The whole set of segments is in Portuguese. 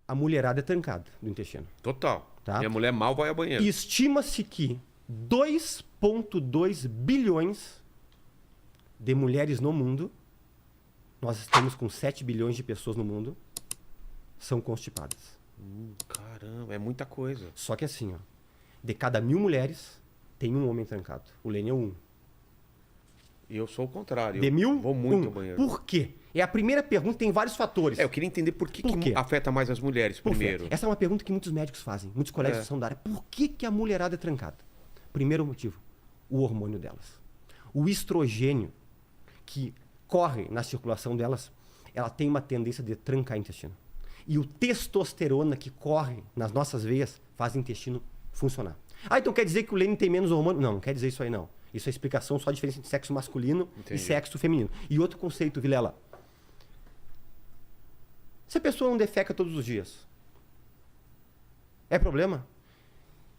a mulherada é trancada do intestino. Total. Tá? Minha mulher mal vai ao banheiro. Estima-se que 2,2 bilhões de mulheres no mundo, nós estamos com 7 bilhões de pessoas no mundo, são constipadas. Caramba, é muita coisa. Só que assim, ó, de cada 1.000 mulheres, tem um homem trancado. O Lênin é um. E eu sou o contrário. De 1.000, Vou muito um. ao banheiro. Por quê? É a primeira pergunta, tem vários fatores. Eu queria entender por Por quê? afeta mais as mulheres Por quê? primeiro. Essa é uma pergunta que muitos médicos fazem, muitos colegas que são da área. Por que a mulherada é trancada? Primeiro motivo, o hormônio delas. O estrogênio que corre na circulação delas, ela tem uma tendência de trancar o intestino. E o testosterona que corre nas nossas veias faz o intestino funcionar. Ah, então quer dizer que o Lênin tem menos hormônio? Não, não quer dizer isso aí não. Isso é explicação só a diferença entre sexo masculino e sexo feminino. E outro conceito, Vilela. Se a pessoa não defeca todos os dias, é problema?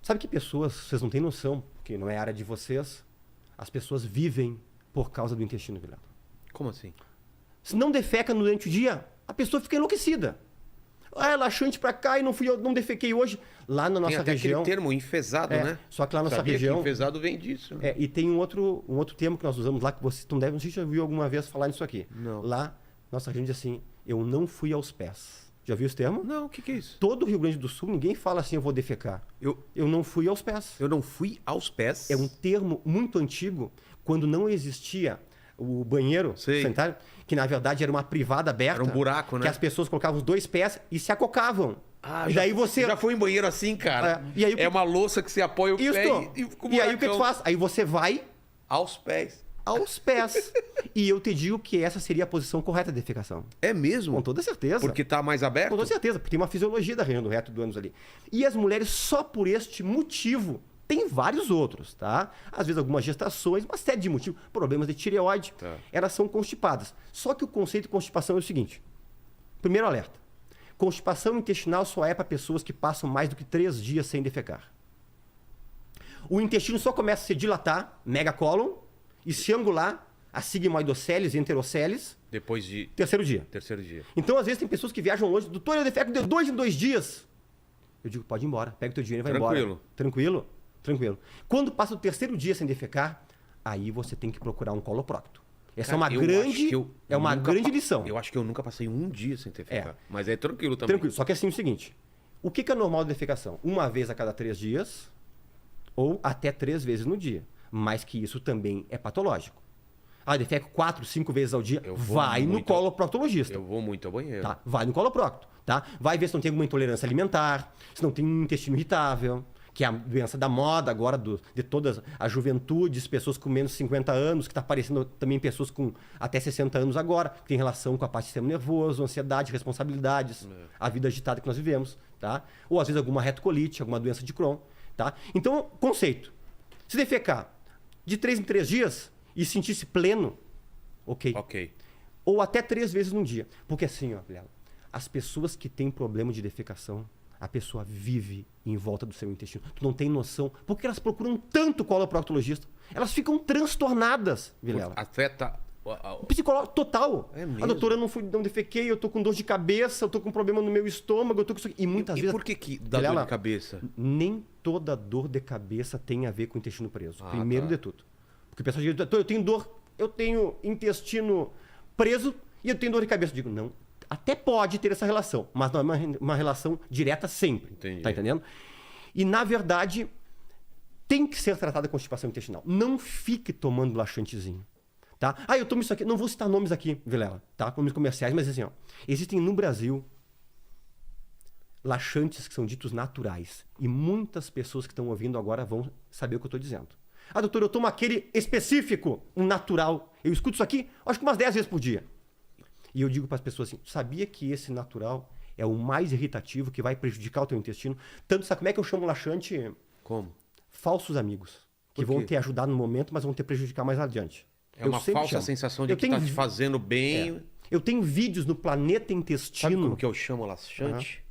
Sabe que pessoas, vocês não têm noção, porque não é área de vocês, as pessoas vivem por causa do intestino, Vilela. Como assim? Se não defeca durante o dia, a pessoa fica enlouquecida. Ah, é laxante pra cá e não defequei hoje. Lá na nossa Tem até região... aquele termo enfesado, né? Só que lá na nossa Sabia região... que enfesado vem disso. Né? e tem um outro termo que nós usamos lá, que vocês não devem... Não sei se já viu alguma vez falar nisso aqui. Não. Lá, nossa região diz assim, eu não fui aos pés. Já viu esse termo? Não, o que é isso? Todo o Rio Grande do Sul, ninguém fala assim, eu vou defecar. Eu não fui aos pés. Eu não fui aos pés? É um termo muito antigo, quando não existia o banheiro sanitário, que na verdade era uma privada aberta. Era um buraco, né? Que as pessoas colocavam os 2 pés e se acocavam. Ah, e daí você... já foi em banheiro assim, cara? E aí, é uma louça que você apoia o pé e fica um E aí o que tu buracão. faz? Aí você vai... Aos pés. Aos pés. E eu te digo que essa seria a posição correta de defecação. É mesmo? Com toda certeza. Porque tá mais aberto? Com toda certeza, porque tem uma fisiologia da região do reto do ânus ali. E as mulheres, só por este motivo, tem vários outros, tá? Às vezes algumas gestações, uma série de motivos, problemas de tireoide, elas são constipadas. Só que o conceito de constipação é o seguinte. Primeiro alerta. Constipação intestinal só é para pessoas que passam mais do que 3 dias sem defecar. O intestino só começa a se dilatar, megacólon, e se angular, a sigmoidocélis e enterocélis, depois de... terceiro dia. Terceiro dia. Então, às vezes, tem pessoas que viajam longe. Doutor, eu defeco de 2 em 2 dias. Eu digo, pode ir embora. Pega o teu dinheiro e vai embora. Tranquilo. Tranquilo. Quando passa o terceiro dia sem defecar, aí você tem que procurar um coloprocto. Essa é uma grande lição. Eu acho que eu nunca passei um dia sem defecar. Mas é tranquilo também. Tranquilo. Só que é assim o seguinte. O que é normal de defecação? 1 vez a cada 3 dias ou até 3 vezes no dia. Mas que isso também é patológico. Ah, defeco 4, 5 vezes ao dia. Vai no coloproctologista. Eu vou muito ao banheiro. Tá? Vai no coloprocto. Tá? Vai ver se não tem alguma intolerância alimentar, se não tem um intestino irritável, que é a doença da moda agora de todas as juventudes, pessoas com menos de 50 anos, que está aparecendo também pessoas com até 60 anos agora, que tem relação com a parte do sistema nervoso, ansiedade, responsabilidades, a vida agitada que nós vivemos. Tá? Ou às vezes alguma retocolite, alguma doença de Crohn. Tá? Então, conceito. Se defecar de 3 em 3 dias e sentir-se pleno, ok. Ou até 3 vezes num dia. Porque assim, ó, Vilela, as pessoas que têm problema de defecação, a pessoa vive em volta do seu intestino. Tu não tem noção. Porque elas procuram tanto o coloproctologista. Elas ficam transtornadas, Vilela. Afeta... O psicólogo total. É mesmo? A doutora, não defequei, eu tô com dor de cabeça, eu tô com problema no meu estômago, eu tô com isso aqui. E muitas vezes... por que dá dor de cabeça? Nem toda dor de cabeça tem a ver com o intestino preso. Primeiro de tudo. Porque o pessoal diz, eu tenho intestino preso e eu tenho dor de cabeça. Eu digo, não. Até pode ter essa relação, mas não é uma relação direta sempre. Entendi. Tá entendendo? E, na verdade, tem que ser tratada a constipação intestinal. Não fique tomando laxantezinho. Tá? Ah, eu tomo isso aqui. Não vou citar nomes aqui, Vilela, tá? Nomes comerciais, mas assim, ó. Existem no Brasil laxantes que são ditos naturais. E muitas pessoas que estão ouvindo agora vão saber o que eu estou dizendo. Ah, doutor, eu tomo aquele específico, um natural. Eu escuto isso aqui, acho que umas 10 vezes por dia. E eu digo para as pessoas assim, sabia que esse natural é o mais irritativo, que vai prejudicar o teu intestino? Tanto, sabe como é que eu chamo laxante? Como? Falsos amigos. Que vão te ajudar no momento, mas vão te prejudicar mais adiante. É uma falsa sensação de que está te fazendo bem. Eu tenho vídeos no Planeta Intestino. Sabe como que eu chamo laxante?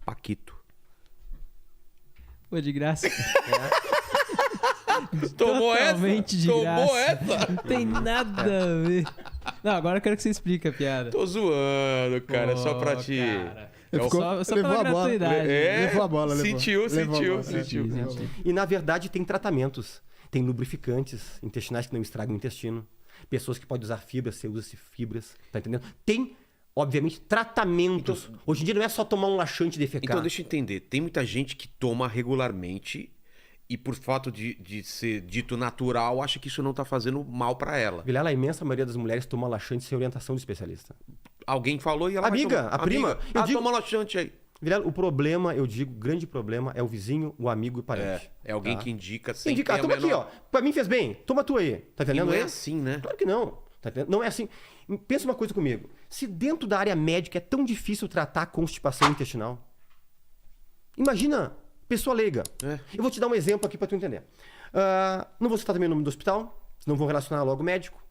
Paquito. Pô, de graça. Tomou Totalmente de graça. Tomou essa? Não tem nada a ver. Não, agora eu quero que você explique a piada. Tô zoando, cara. Pô, só pra te... cara. Só pela gratuidade. Levou a bola, sentiu. E na verdade tem tratamentos. Tem lubrificantes intestinais que não estragam o intestino. Pessoas que podem usar fibras, você usa fibras, tá entendendo? Tem, obviamente, tratamentos. Então, hoje em dia não é só tomar um laxante e defecar. Então deixa eu entender, tem muita gente que toma regularmente e por fato de ser dito natural, acha que isso não tá fazendo mal pra ela. Vilela, a imensa maioria das mulheres toma laxante sem orientação de especialista. Alguém falou e ela Amiga, a prima. Toma laxante aí. Vilela, o problema, eu digo, o grande problema é o vizinho, o amigo e o parente. É alguém que indica sem indica, toma aqui, ó. Pra mim fez bem, toma tu aí. Tá entendendo? E não é assim, né? Claro que não. Tá entendendo? Não é assim. Pensa uma coisa comigo. Se dentro da área médica é tão difícil tratar a constipação intestinal, imagina pessoa leiga. Eu vou te dar um exemplo aqui pra tu entender. Não vou citar também o nome do hospital, senão vou relacionar logo o médico.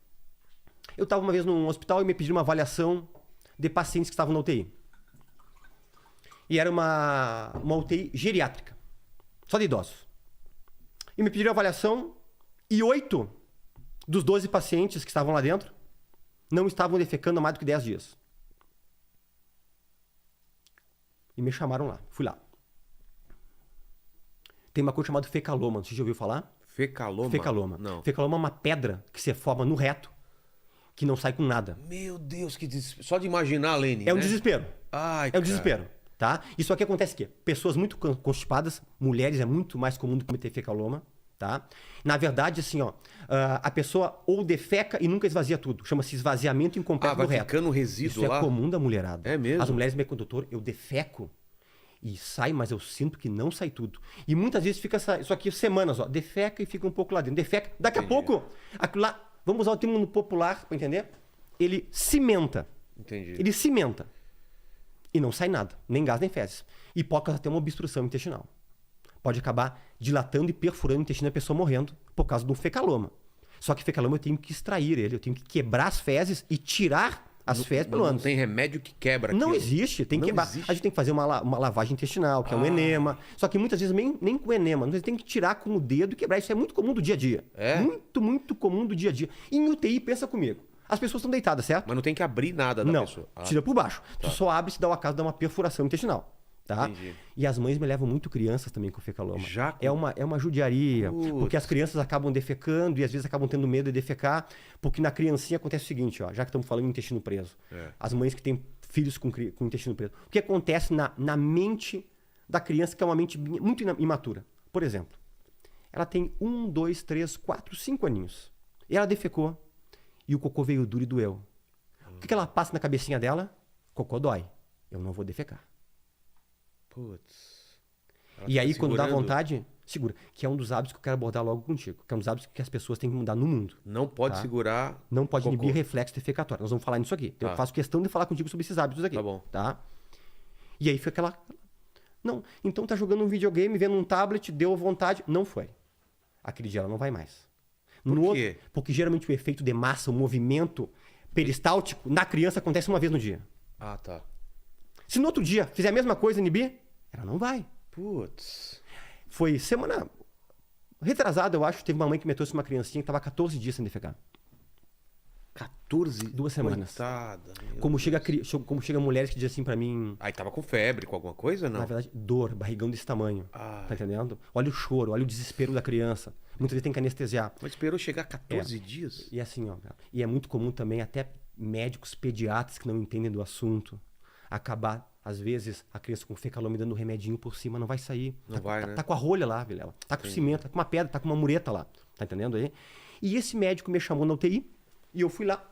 Eu estava uma vez num hospital e me pediram uma avaliação de pacientes que estavam na UTI. E era uma UTI geriátrica, só de idosos. E me pediram a avaliação e 8 dos 12 pacientes que estavam lá dentro não estavam defecando há mais do que 10 dias. E me chamaram lá, fui lá. Tem uma coisa chamada fecaloma, você já ouviu falar? Fecaloma? Fecaloma. Não. Fecaloma é uma pedra que se forma no reto, que não sai com nada. Meu Deus, que só de imaginar, Lene. É um desespero. Ai, é um desespero, tá? Isso aqui acontece o quê? Pessoas muito constipadas, mulheres é muito mais comum do que cometer fecaloma, tá? Na verdade, assim, ó, a pessoa ou defeca e nunca esvazia tudo. Chama-se esvaziamento incompleto do reto. Vai ficando resíduo Isso lá? é comum da mulherada. É mesmo? As mulheres me contam, doutor, eu defeco e sai, mas eu sinto que não sai tudo. E muitas vezes fica isso aqui semanas, ó. Defeca e fica um pouco lá dentro. Defeca. Daqui a pouco, aquilo lá, vamos usar o termo popular para entender? Ele cimenta. Entendi. Ele cimenta. E não sai nada. Nem gás, nem fezes. E pode causar até uma obstrução intestinal. Pode acabar dilatando e perfurando o intestino da pessoa morrendo por causa do fecaloma. Só que fecaloma eu tenho que extrair ele. Eu tenho que quebrar as fezes e tirar as fezes pelo ânus. Não tem remédio que quebra Não aquilo. existe, tem que quebrar. A gente tem que fazer uma lavagem intestinal, que é um enema. Só que muitas vezes nem com enema. Você tem que tirar com o dedo e quebrar. Isso é muito comum do dia a dia. É? Muito, muito comum do dia a dia. E em UTI, pensa comigo. As pessoas estão deitadas, certo? Mas não tem que abrir nada da pessoa. Tira por baixo. Tu só abre se dá o acaso de uma perfuração intestinal. Tá? Entendi. E as mães me levam muito crianças também com fecaloma. Já com... É uma judiaria. Porque as crianças acabam defecando e às vezes acabam tendo medo de defecar. Porque na criancinha acontece o seguinte, ó, já que estamos falando em intestino preso. As mães que têm filhos com intestino preso. O que acontece na mente da criança, que é uma mente muito imatura? Por exemplo, ela tem 1, 2, 3, 4, 5 aninhos. E ela defecou. E o cocô veio duro e doeu. O que ela passa na cabecinha dela? Cocô dói. Eu não vou defecar. Putz. E aí, quando dá vontade, segura. Que é um dos hábitos que eu quero abordar logo contigo. Que é um dos hábitos que as pessoas têm que mudar no mundo. Não pode segurar. Não pode inibir reflexo defecatório. Nós vamos falar nisso aqui. Eu faço questão de falar contigo sobre esses hábitos aqui. Tá bom. Tá? E aí foi aquela... Não, então tá jogando um videogame, vendo um tablet, deu vontade. Não foi. Aquele dia ela não vai mais. Por quê? Porque geralmente o efeito de massa, o movimento peristáltico, na criança acontece uma vez no dia. Ah, tá. Se no outro dia fizer a mesma coisa, inibir, ela não vai. Putz. Foi semana retrasada, eu acho, teve uma mãe que me trouxe uma criancinha que estava 14 dias sem defecar. 14? 2 semanas. Coitada. Como chega mulheres que dizem assim pra mim... Aí tava com febre, com alguma coisa, não? Na verdade, dor, barrigão desse tamanho. Tá entendendo? Olha o choro, olha o desespero da criança. Muitas vezes tem que anestesiar. Mas esperou chegar 14 dias? E assim, ó, e é muito comum também até médicos pediatras que não entendem do assunto acabar, às vezes, a criança com fecaloma dando um remedinho por cima, não vai sair. Não vai, né? Tá com a rolha lá, Vilela. Tá com cimento, tá com uma pedra, tá com uma mureta lá. Tá entendendo aí? E esse médico me chamou na UTI e eu fui lá.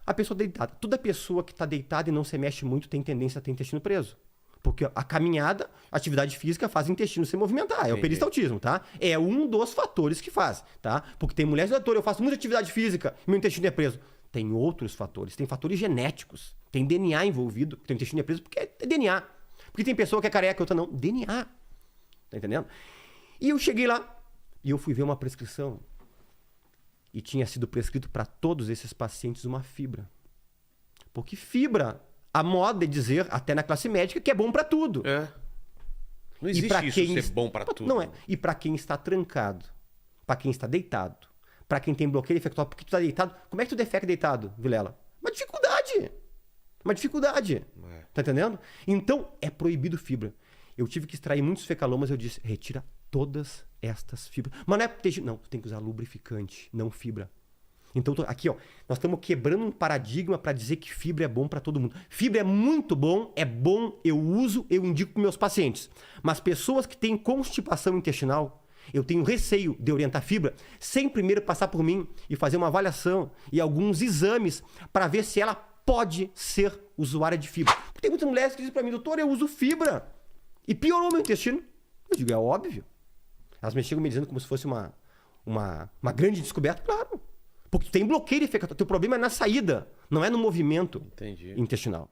A pessoa deitada. Toda pessoa que tá deitada e não se mexe muito tem tendência a ter intestino preso. Porque a caminhada, a atividade física faz o intestino se movimentar. É o peristaltismo, tá? É um dos fatores que faz, tá? Porque tem mulheres, doutor, eu faço muita atividade física e meu intestino é preso. Tem outros fatores. Tem fatores genéticos. Tem DNA envolvido. Tem intestino é preso porque é DNA. Porque tem pessoa que é careca e outra não. DNA. Tá entendendo? E eu cheguei lá e eu fui ver uma prescrição. E tinha sido prescrito para todos esses pacientes uma fibra. Porque fibra... A moda é dizer, até na classe médica, que é bom para tudo. É. Não existe isso ser bom para tudo. Não é. E para quem está trancado, para quem está deitado, para quem tem bloqueio defecatório, porque tu está deitado... Como é que tu defeca deitado, Vilela? Uma uma dificuldade. Tá entendendo? Então, é proibido fibra. Eu tive que extrair muitos fecalomas, eu disse, retira todas estas fibras. Mas não é peixe, não, tu tem que usar lubrificante, não fibra. Então, aqui, ó, nós estamos quebrando um paradigma para dizer que fibra é bom para todo mundo. Fibra é muito bom, eu uso, eu indico para meus pacientes. Mas pessoas que têm constipação intestinal, eu tenho receio de orientar fibra sem primeiro passar por mim e fazer uma avaliação e alguns exames para ver se ela pode ser usuária de fibra. Porque tem muitas mulheres que dizem para mim, doutor, eu uso fibra e piorou meu intestino. Eu digo, é óbvio. Elas me chegam me dizendo como se fosse uma grande descoberta. Claro. Porque tem bloqueio defecatório. O teu problema é na saída, não é no movimento intestinal.